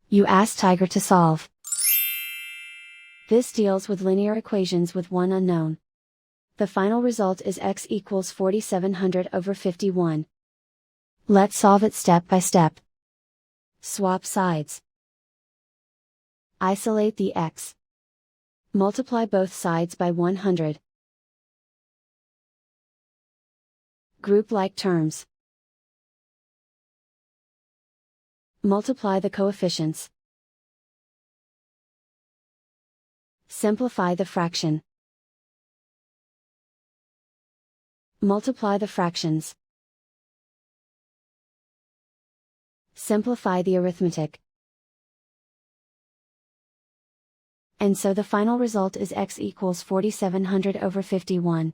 You ask Tiger to solve. This deals with linear equations with one unknown. The final result is x equals 4700 over 51. Let's solve it step by step. Swap sides. Isolate the x. Multiply both sides by 100. Group like terms. Multiply the coefficients. Simplify the fraction. Multiply the fractions. Simplify the arithmetic. And so the final result is x equals 4700 over 51.